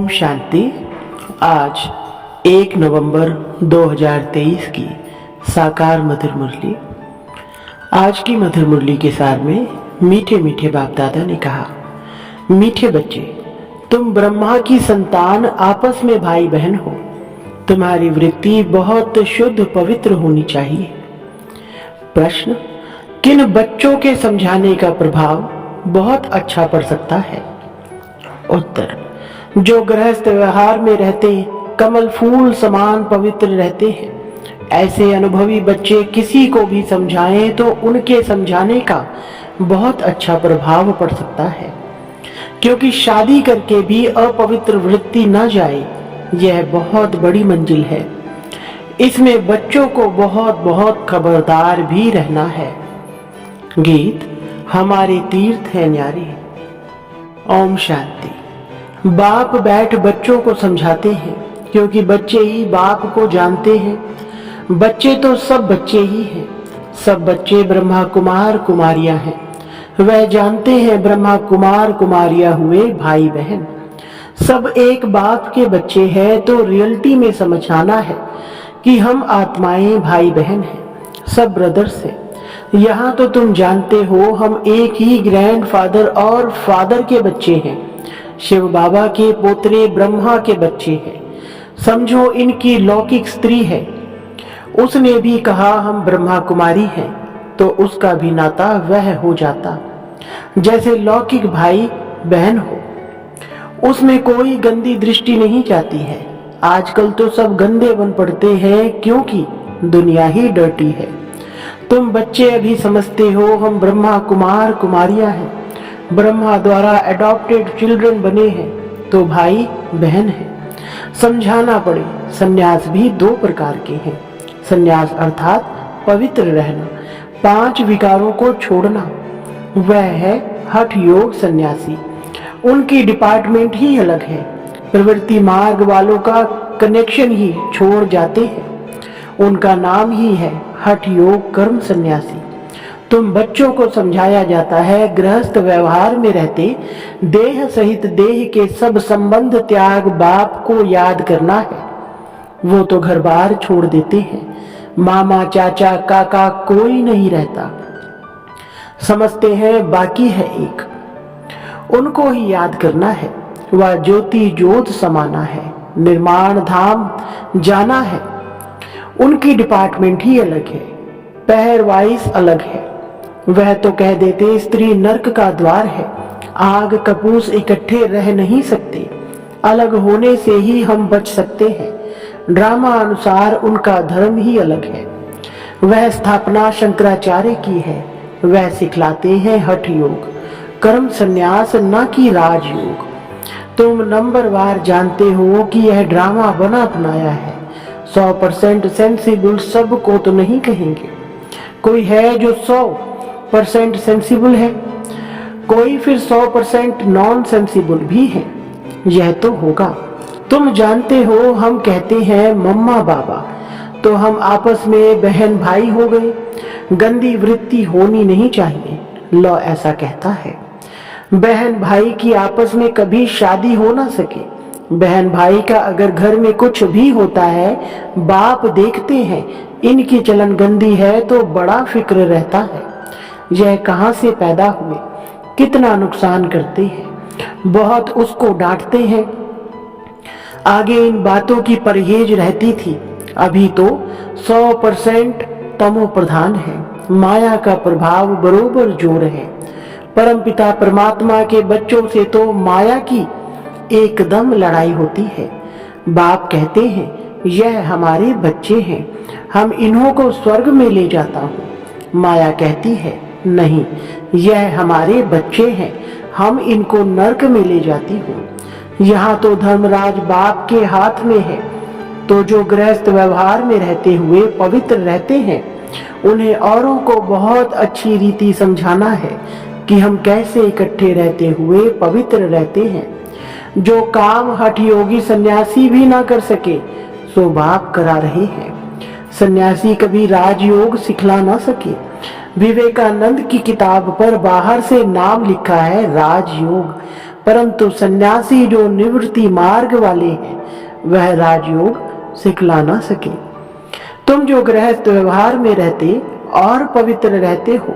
ओम शांति। आज 1 नवंबर 2023 की साकार मधुर मुरली। आज की मधुर मुरली के सार में मीठे मीठे बाप दादा ने कहा, मीठे बच्चे, तुम ब्रह्मा की संतान आपस में भाई बहन हो। तुम्हारी वृत्ति बहुत शुद्ध पवित्र होनी चाहिए। प्रश्न, किन बच्चों के समझाने का प्रभाव बहुत अच्छा पड़ सकता है? उत्तर, जो गृहस्थ व्यवहार में रहते कमल फूल समान पवित्र रहते हैं, ऐसे अनुभवी बच्चे किसी को भी समझाएं तो उनके समझाने का बहुत अच्छा प्रभाव पड़ सकता है। क्योंकि शादी करके भी अपवित्र वृत्ति न जाए, यह बहुत बड़ी मंजिल है। इसमें बच्चों को बहुत बहुत खबरदार भी रहना है। गीत हमारे तीर्थ है न्यारे। ओम शांति। बाप बैठ बच्चों को समझाते हैं, क्योंकि बच्चे ही बाप को जानते हैं। बच्चे तो सब बच्चे ही हैं। सब बच्चे ब्रह्मा कुमार कुमारियां हैं। वह जानते हैं ब्रह्मा कुमार कुमारियां हुए भाई बहन। सब एक बाप के बच्चे हैं। तो रियलिटी में समझाना है कि हम आत्माएं भाई बहन हैं, सब ब्रदर्स हैं। यहाँ तो तुम जानते हो हम एक ही ग्रैंडफादर और फादर के बच्चे हैं। शिव बाबा के पोतरे ब्रह्मा के बच्चे हैं। समझो इनकी लौकिक स्त्री है। उसने भी कहा हम ब्रह्मा कुमारी हैं, तो उसका भी नाता वह हो जाता जैसे लौकिक भाई बहन हो। उसमें कोई गंदी दृष्टि नहीं जाती है। आजकल तो सब गंदे बन पड़ते हैं, क्योंकि दुनिया ही डर्टी है। तुम बच्चे अभी समझते हो हम ब्रह्मा कुमार कुमारियां हैं, ब्रह्मा द्वारा एडॉप्टेड चिल्ड्रन बने हैं, तो भाई बहन है। समझाना पड़े। सन्यास भी 2 प्रकार के हैं। सन्यास अर्थात पवित्र रहना, 5 विकारों को छोड़ना। वह है हठ योग सन्यासी। उनकी डिपार्टमेंट ही अलग है। प्रवृत्ति मार्ग वालों का कनेक्शन ही छोड़ जाते हैं। उनका नाम ही है हठ योग कर्म सन्यासी। तुम बच्चों को समझाया जाता है गृहस्थ व्यवहार में रहते देह सहित देह के सब संबंध त्याग बाप को याद करना है। वो तो घर बार छोड़ देते हैं। मामा चाचा काका कोई नहीं रहता। समझते हैं बाकी है एक, उनको ही याद करना है। वह ज्योति ज्योत समाना है, निर्माण धाम जाना है। उनकी डिपार्टमेंट ही अलग है, पहर वाइस अलग है। वह तो कह देते स्त्री नरक का द्वार है, आग कपूस इकट्ठे रह नहीं सकते, अलग होने से ही हम बच सकते हैं। ड्रामा अनुसार उनका धर्म ही अलग है। वह स्थापना शंकराचार्य की है। वह सिखलाते हैं हठ योग कर्म संन्यास, न कि राजयोग। तुम नंबरवार जानते हो कि यह ड्रामा बना बनाया है। 100% सेंसिबल सबको तो नहीं कहेंगे। कोई है जो 100% सेंसिबल है, कोई फिर 100% नॉन सेंसिबल भी है। यह तो होगा। तुम जानते हो हम कहते हैं मम्मा बाबा, तो हम आपस में बहन भाई हो गए। गंदी वृत्ति होनी नहीं चाहिए, लॉ ऐसा कहता है। बहन भाई की आपस में कभी शादी हो ना सके। बहन भाई का अगर घर में कुछ भी होता है, बाप देखते हैं इनकी चलन गंदी है, तो बड़ा फिक्र रहता है यह कहां से पैदा हुए, कितना नुकसान करते हैं। बहुत उसको डांटते हैं। आगे इन बातों की परहेज रहती थी। अभी तो 100% तमो प्रधान है। माया का प्रभाव बरोबर जोर है। परमपिता परमात्मा के बच्चों से तो माया की एकदम लड़ाई होती है। बाप कहते हैं यह हमारे बच्चे हैं, हम इन्हों को स्वर्ग में ले जाता हूँ। माया कहती है नहीं, यह हमारे बच्चे हैं, हम इनको नरक में ले जाती हूँ। यहाँ तो धर्मराज बाप के हाथ में है। तो जो गृहस्थ व्यवहार में रहते हुए पवित्र रहते हैं, उन्हें औरों को बहुत अच्छी रीति समझाना है कि हम कैसे इकट्ठे रहते हुए पवित्र रहते हैं। जो काम हठ योगी सन्यासी भी ना कर सके, सो बाप करा रहे हैं। सन्यासी कभी राजयोग सिखला ना सके। विवेकानंद की किताब पर बाहर से नाम लिखा है राजयोग, परंतु सन्यासी जो निवृत्ति मार्ग वाले हैं वह राजयोग सिखला ना सके। तुम जो गृहस्थ व्यवहार में रहते और पवित्र रहते हो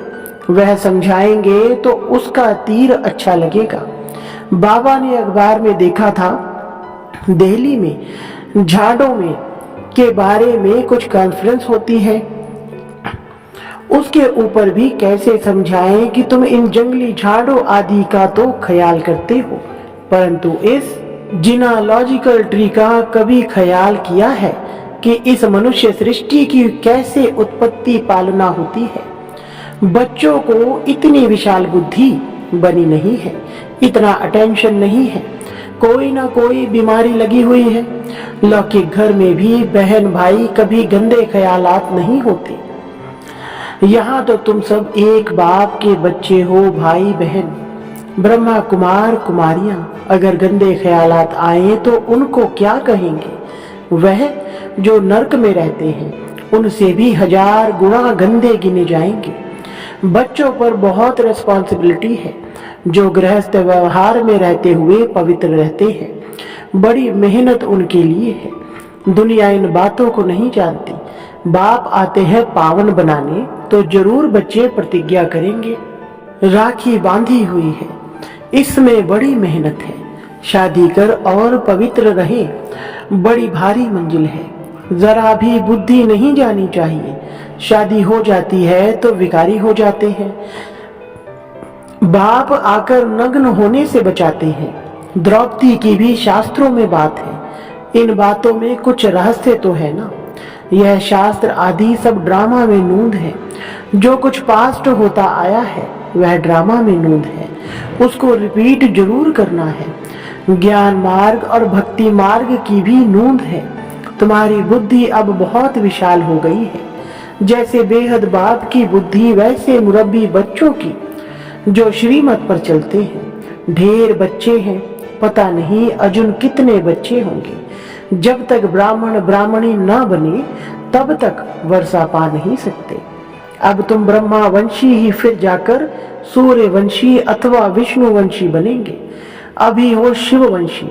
वह समझाएंगे तो उसका तीर अच्छा लगेगा। बाबा ने अखबार में देखा था दिल्ली में झाड़ों में के बारे में कुछ कॉन्फ्रेंस होती है, उसके ऊपर भी कैसे समझाएं कि तुम इन जंगली झाड़ों आदि का तो ख्याल करते हो, परंतु इस जिनालॉजिकल ट्री का कभी ख्याल किया है कि इस मनुष्य सृष्टि की कैसे उत्पत्ति पालना होती है। बच्चों को इतनी विशाल बुद्धि बनी नहीं है, इतना अटेंशन नहीं है, कोई ना कोई बीमारी लगी हुई है। लौकिक घर में भी बहन भाई कभी गंदे ख्यालात नहीं होते। यहाँ तो तुम सब एक बाप के बच्चे हो, भाई बहन, ब्रह्मा कुमार कुमारियां। अगर गंदे ख्यालात आए तो उनको क्या कहेंगे? वह जो नरक में रहते हैं उनसे भी 1000 गुना गंदे गिने जाएंगे। बच्चों पर बहुत रिस्पॉन्सिबिलिटी है जो गृहस्थ व्यवहार में रहते हुए पवित्र रहते हैं। बड़ी मेहनत उनके लिए है। दुनिया इन बातों को नहीं जानती। बाप आते हैं पावन बनाने तो जरूर बच्चे प्रतिज्ञा करेंगे। राखी बांधी हुई है, इसमें बड़ी मेहनत है। शादी कर और पवित्र रहे, बड़ी भारी मंजिल है। जरा भी बुद्धि नहीं जानी चाहिए। शादी हो जाती है तो विकारी हो जाते हैं। बाप आकर नग्न होने से बचाते हैं। द्रौपदी की भी शास्त्रों में बात है। इन बातों में कुछ रहस्य तो है ना। यह शास्त्र आदि सब ड्रामा में नूंद है। जो कुछ पास्ट होता आया है वह ड्रामा में नूंद है, उसको रिपीट जरूर करना है। ज्ञान मार्ग और भक्ति मार्ग की भी नूंद है। तुम्हारी बुद्धि अब बहुत विशाल हो गई है। जैसे बेहद बाप की बुद्धि वैसे मुरब्बी बच्चों की जो श्रीमत पर चलते हैं। ढेर बच्चे हैं, पता नहीं अर्जुन कितने बच्चे होंगे। जब तक ब्राह्मण ब्राह्मणी ना बने तब तक वर्षा पा नहीं सकते। अब तुम ब्रह्मा वंशी ही फिर जाकर सूर्य वंशी अथवा विष्णु वंशी बनेंगे। अभी हो शिव वंशी।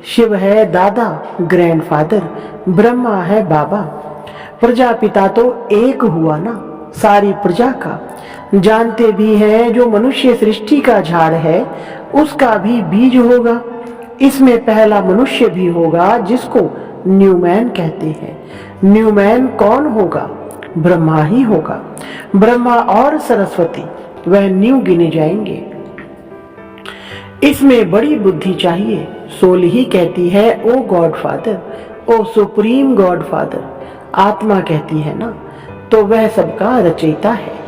शिव है दादा, ग्रैंडफादर, ब्रह्मा है बाबा। प्रजापिता तो एक हुआ ना, सारी प्रजा का। जानते भी हैं जो मनुष्य सृष्टि का झाड़ है उसका भी बीज होगा। इसमें पहला मनुष्य भी होगा जिसको न्यूमैन कहते हैं। न्यूमैन कौन होगा? ब्रह्मा ही होगा। ब्रह्मा और सरस्वती वह न्यू गिने जाएंगे। इसमें बड़ी बुद्धि चाहिए। सोल ही कहती है ओ गॉड फादर, ओ सुप्रीम गॉड फादर। आत्मा कहती है ना, तो वह सबका रचयिता है।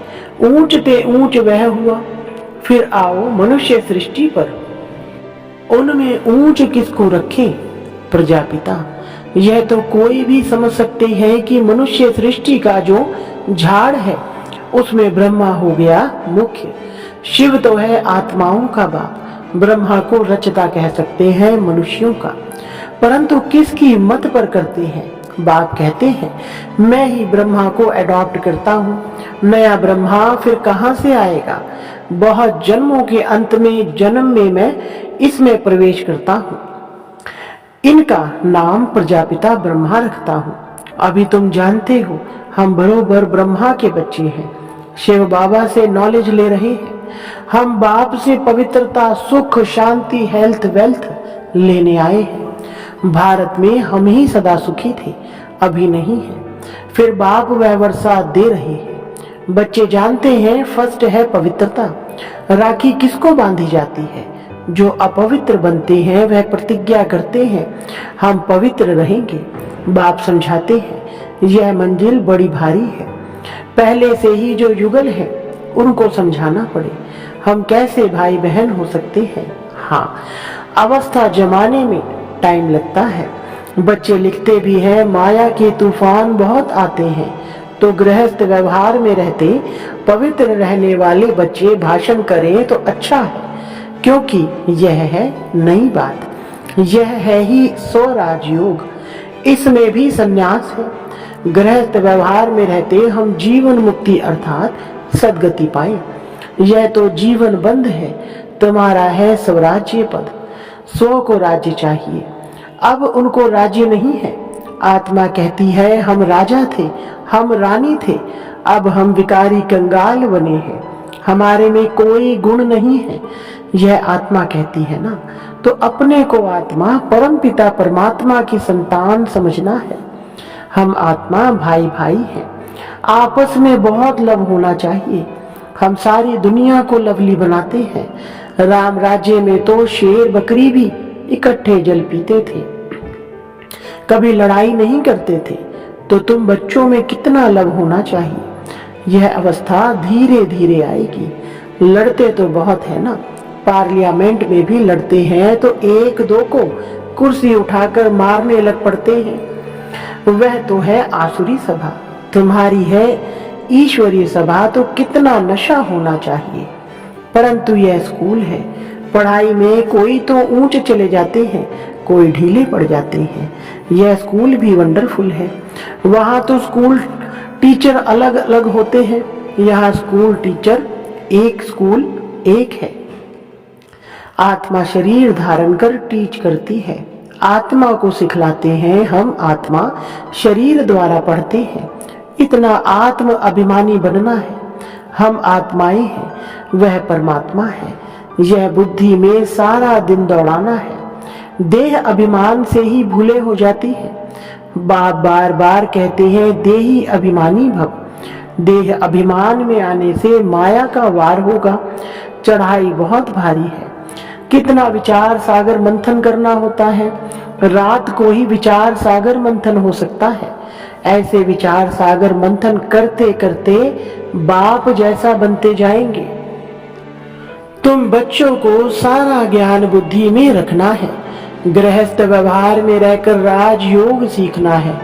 ऊंच ते ऊंच वह हुआ। फिर आओ मनुष्य सृष्टि पर, उनमें ऊंच किसको रखें? प्रजापिता। यह तो कोई भी समझ सकते हैं कि मनुष्य सृष्टि का जो झाड़ है उसमें ब्रह्मा हो गया मुख्य। शिव तो है आत्माओं का बाप। ब्रह्मा को रचता कह सकते हैं मनुष्यों का, परंतु किसकी मत पर करते हैं? बाप कहते हैं मैं ही ब्रह्मा को अडॉप्ट करता हूँ। नया ब्रह्मा फिर कहाँ से आएगा? बहुत जन्मों के अंत में जन्म में मैं इसमें प्रवेश करता हूँ। इनका नाम प्रजापिता ब्रह्मा रखता हूँ। अभी तुम जानते हो हम बरोबर ब्रह्मा के बच्चे हैं। शिव बाबा से नॉलेज ले रहे हैं। हम बाप से पवित्रता, सुख, शांति, हेल्थ, वेल्थ लेने आए हैं। भारत में हम ही सदा सुखी थे, अभी नहीं है। फिर बाप वह वर्षा दे रहे हैं। बच्चे जानते हैं फर्स्ट है पवित्रता। राखी किसको बांधी जाती है? जो अपवित्र बनते हैं वह प्रतिज्ञा करते हैं हम पवित्र रहेंगे। बाप समझाते हैं यह मंजिल बड़ी भारी है। पहले से ही जो युगल है उनको समझाना पड़े। हम कैसे भाई बहन हो सकते हैं? हाँ, अवस्था जमाने में टाइम लगता है। बच्चे लिखते भी हैं माया के तूफान बहुत आते हैं, तो गृहस्थ व्यवहार में रहते पवित्र रहने वाले बच्चे भाषण करें तो अच्छा है, क्योंकि यह है नई बात। यह है ही स्वराज योग। इसमें भी संन्यास है। गृहस्थ व्यवहार में रहते हम जीवन मुक्ति अर्थात सदगति पाए। यह तो जीवन बंध है, तुम्हारा है स्वराज्य पद, स्व को राज्य चाहिए। अब उनको राज्य नहीं है। आत्मा कहती है हम राजा थे, हम रानी थे, अब हम विकारी कंगाल बने हैं, हमारे में कोई गुण नहीं है। यह आत्मा कहती है ना। तो अपने को आत्मा परम पिता परमात्मा की संतान समझना है। हम आत्मा भाई भाई हैं, आपस में बहुत लव होना चाहिए। हम सारी दुनिया को लवली बनाते हैं। राम राज्य में तो शेर बकरी भी इकट्ठे जल पीते थे, कभी लड़ाई नहीं करते थे। तो तुम बच्चों में कितना लव होना चाहिए। यह अवस्था धीरे धीरे आएगी। लड़ते तो बहुत है ना, पार्लियामेंट में भी लड़ते हैं तो एक दो को कुर्सी उठाकर मारने लग पड़ते हैं। वह तो है आसुरी सभा, तुम्हारी है ईश्वरीय सभा। तो कितना नशा होना चाहिए। परंतु यह स्कूल है, पढ़ाई में कोई तो ऊंच चले जाते हैं, कोई ढीले पड़ जाते हैं। यह स्कूल भी वंडरफुल है। वहां तो स्कूल टीचर अलग अलग होते हैं, यहाँ स्कूल टीचर एक, स्कूल एक है। आत्मा शरीर धारण कर टीच करती है। आत्मा को सिखलाते हैं हम, आत्मा शरीर द्वारा पढ़ते हैं। इतना आत्म अभिमानी बनना है। हम आत्माएं हैं, वह परमात्मा है। यह बुद्धि में सारा दिन दौड़ाना है। देह अभिमान से ही भूले हो जाती है। बाप बार बार कहते हैं देही अभिमानी भव। देह अभिमान में आने से माया का वार होगा। चढ़ाई बहुत भारी है। कितना विचार सागर मंथन करना होता है। रात को ही विचार सागर मंथन हो सकता है। ऐसे विचार सागर मंथन करते करते बाप जैसा बनते जाएंगे। तुम बच्चों को सारा ज्ञान बुद्धि में रखना है। गृहस्थ व्यवहार में रहकर राजयोग सीखना है।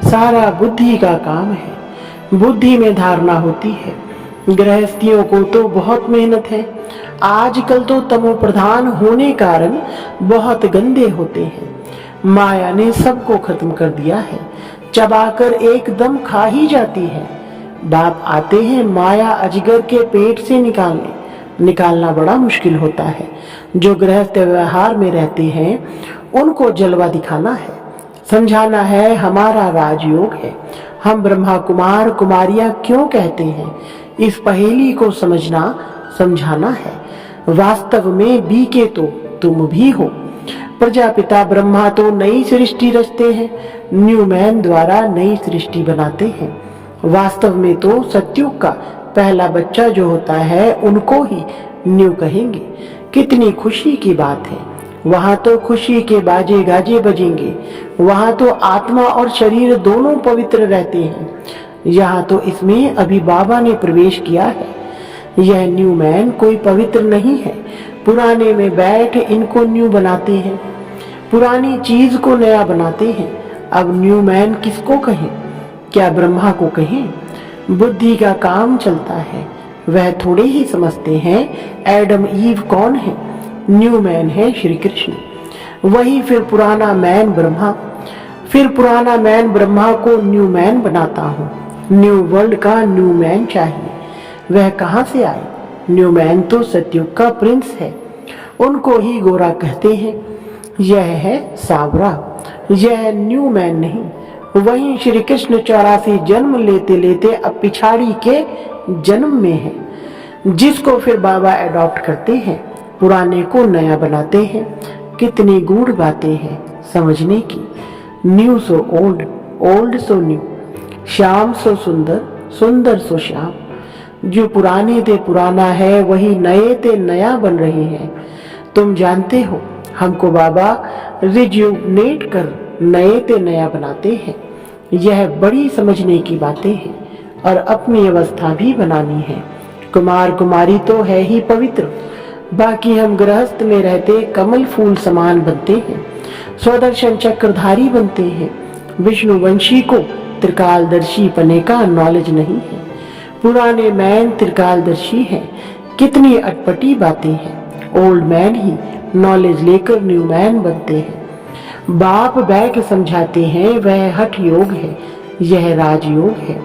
सारा बुद्धि का काम है। बुद्धि में धारणा होती है। गृहस्थियों को तो बहुत मेहनत है। आजकल तो तमो प्रधान होने कारण बहुत गंदे होते हैं। माया ने सबको खत्म कर दिया है, चबाकर एकदम खा ही जाती है। बाप आते हैं माया अजगर के पेट से निकालना बड़ा मुश्किल होता है। जो गृहस्थ व्यवहार में रहते हैं उनको जलवा दिखाना है, समझाना है हमारा राजयोग है। हम ब्रह्मा कुमार कुमारियां क्यों कहते हैं, इस पहेली को समझाना है। वास्तव में बीके तो तुम भी हो। प्रजापिता ब्रह्मा तो नई सृष्टि रचते हैं, न्यूमैन द्वारा नई सृष्टि बनाते हैं। वास्तव में तो सतयुग का पहला बच्चा जो होता है उनको ही न्यू कहेंगे। कितनी खुशी की बात है। वहां तो खुशी के बाजे गाजे बजेंगे। वहां तो आत्मा और शरीर दोनों पवित्र रहते हैं। यहाँ तो इसमें अभी बाबा ने प्रवेश किया है। यह न्यू मैन कोई पवित्र नहीं है। पुराने में बैठ इनको न्यू बनाते हैं, पुरानी चीज को नया बनाते हैं। अब न्यू मैन किसको कहें, क्या ब्रह्मा को कहें? बुद्धि का काम चलता है, वह थोड़े ही समझते हैं एडम ईव कौन है। न्यू मैन है श्री कृष्ण। वही फिर पुराना मैन ब्रह्मा, फिर पुराना मैन ब्रह्मा को न्यू मैन बनाता हूँ। न्यू वर्ल्ड का न्यू मैन चाहिए। वह कहाँ से आए? न्यू मैन तो सतयुग का प्रिंस है, उनको ही गोरा कहते हैं। यह है सावरा, यह न्यू मैन नहीं। वहीं श्री कृष्ण 84 जन्म लेते लेते अब पिछाड़ी के जन्म में है, जिसको फिर बाबा एडॉप्ट करते हैं, पुराने को नया बनाते हैं। कितनी गूढ़ बातें हैं समझने की। New so old, old so new, Shyam सो सुंदर, सुंदर सो श्याम। जो पुराने ते पुराना है वही नए ते नया बन रहे हैं। तुम जानते हो हमको बाबा रिज्यूनेट कर नए ते नया बनाते हैं। यह बड़ी समझने की बातें हैं और अपनी अवस्था भी बनानी है। कुमार कुमारी तो है ही पवित्र, बाकी हम गृहस्थ में रहते कमल फूल समान बनते हैं, स्वदर्शन चक्रधारी बनते हैं। विष्णुवंशी को त्रिकालदर्शी पने का नॉलेज नहीं है। पुराने मैन त्रिकालदर्शी है। कितनी अटपटी बातें हैं। ओल्ड मैन ही नॉलेज लेकर न्यू मैन बनते हैं। बाप बैठ समझाते हैं वह हठ योग है, यह राजयोग है।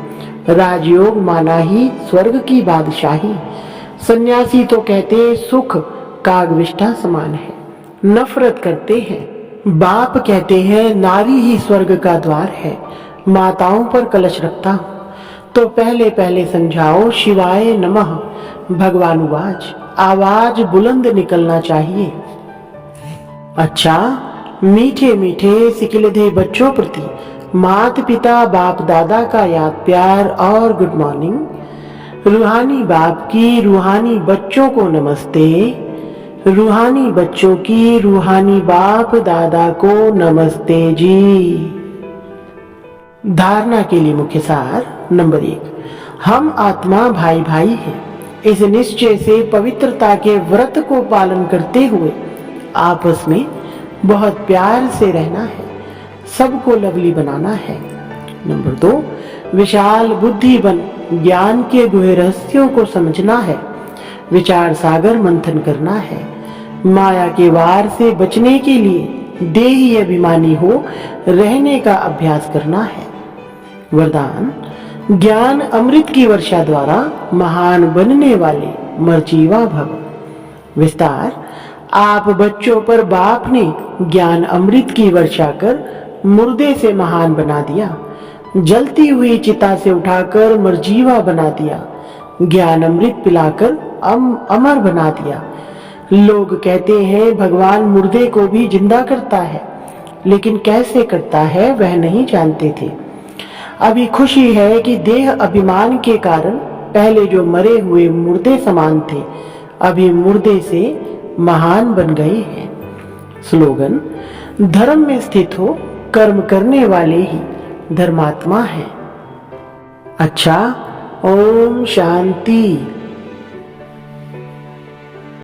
राजयोग माना ही स्वर्ग की बादशाही। सन्यासी तो कहते सुख कागविष्ठा समान है, नफरत करते हैं। बाप कहते हैं नारी ही स्वर्ग का द्वार है, माताओं पर कलश रखता हूं, तो पहले पहले समझाओ शिवाय नमः। भगवानुवाच, आवाज बुलंद निकलना चाहिए। अच्छा, मीठे मीठे सिकिलधे बच्चों प्रति माता पिता बाप दादा का याद प्यार और गुड मॉर्निंग। रूहानी बाप की रूहानी बच्चों को नमस्ते, रूहानी बच्चों की रूहानी बाप दादा को नमस्ते जी। धारणा के लिए मुख्य सार नंबर 1, हम आत्मा भाई भाई हैं। इस निश्चय से पवित्रता के व्रत को पालन करते हुए आपस में बहुत प्यार से रहना है, सबको लवली बनाना है। नंबर 2, विशाल बुद्धि बन ज्ञान के गुहे रहस्यों को समझना है, विचार सागर मंथन करना है। माया के वार से बचने के लिए देही अभिमानी हो रहने का अभ्यास करना है। वरदान, ज्ञान अमृत की वर्षा द्वारा महान बनने वाले मर्जीवा भव। विस्तार, आप बच्चों पर बाप ने ज्ञान अमृत की वर्षा कर मुर्दे से महान बना दिया, जलती हुई चिता से उठाकर मर्जीवा बना दिया, ज्ञान अमृत पिलाकर अमर बना दिया। लोग कहते हैं भगवान मुर्दे को भी जिंदा करता है, लेकिन कैसे करता है वह नहीं जानते थे। अभी खुशी है कि देह अभिमान के कारण पहले जो मरे हुए मुर्दे समान थे, अभी मुर्दे से महान बन गए हैं। स्लोगन, धर्म में स्थित हो कर्म करने वाले ही धर्मात्मा हैं। अच्छा, ओम शांति।